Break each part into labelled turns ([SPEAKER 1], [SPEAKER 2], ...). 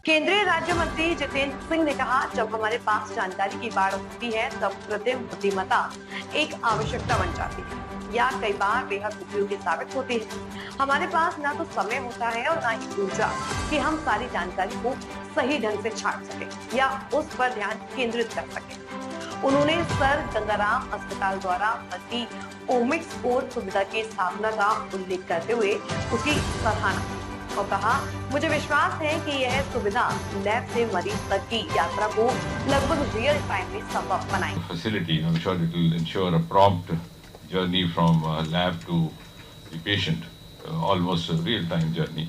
[SPEAKER 1] केंद्रीय राज्य मंत्री जितेंद्र सिंह ने कहा, जब हमारे पास जानकारी की बाढ़ होती है तब कृत्रिम बुद्धिमत्ता एक आवश्यकता बन जाती है या कई बार बेहद उपयोगी साबित होती है। हमारे पास ना तो समय होता है और ना ही ऊर्जा कि हम सारी जानकारी को सही ढंग से छांट सके या उस पर ध्यान केंद्रित कर सके। उन्होंने सर गंगाराम अस्पताल द्वारा मल्टी ओमिक्स कोर सुविधा की स्थापना का उल्लेख करते हुए उसकी सराहना की और कहा, मुझे विश्वास है कि यह सुविधा लैब से मरीज तक की यात्रा को लगभग रियल टाइम में संभव बनाएगी।
[SPEAKER 2] Facility, I'm sure it will ensure a prompt journey from lab to the patient, almost a real-time journey.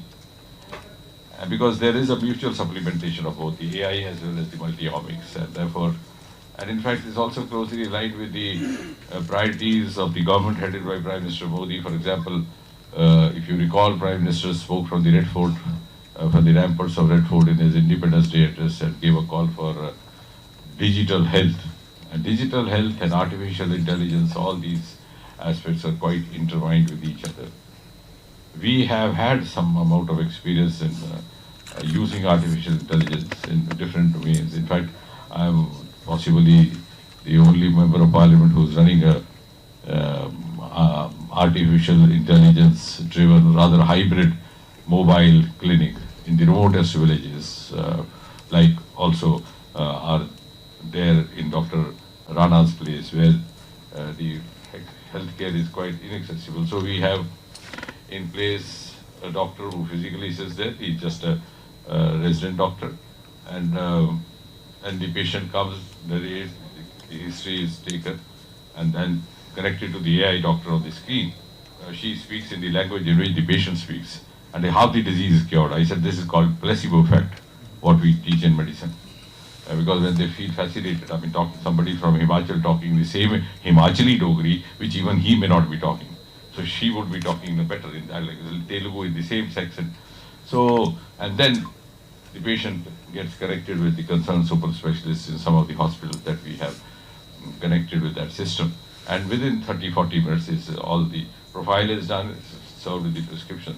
[SPEAKER 2] And because there is a mutual supplementation of both the AI as well as the multi-omics, and therefore, and in fact, it's also closely aligned with the priorities of the government headed by Prime Minister Modi. For example, if you recall, Prime Minister spoke from the Red Fort, from the ramparts of Red Fort in his Independence Day address and gave a call for digital health. And digital health and artificial intelligence, all these aspects are quite intertwined with each other. We have had some amount of experience in using artificial intelligence in different domains. In fact, I'm possibly the only member of parliament who's running a artificial intelligence driven, rather hybrid mobile clinic in the remotest villages, like also are there in Dr. Rana's place, where the healthcare is quite inaccessible. So we have in place a doctor who physically sits there. He's just a resident doctor, and the patient comes, the history is taken, and then connected to the AI doctor on the screen. She speaks in the language in which the patient speaks, and half the disease is cured. I said this is called placebo effect, what we teach in medicine. Because when they feel fascinated, I mean, talking somebody from Himachal talking the same Himachali Dogri, which even he may not be talking. So she would be talking better in that, like Telugu in the same section. So, and then the patient gets connected with the concerned super specialists in some of the hospitals that we have connected with that system. And within 30-40 minutes, all the profile is done, it's served with the prescription.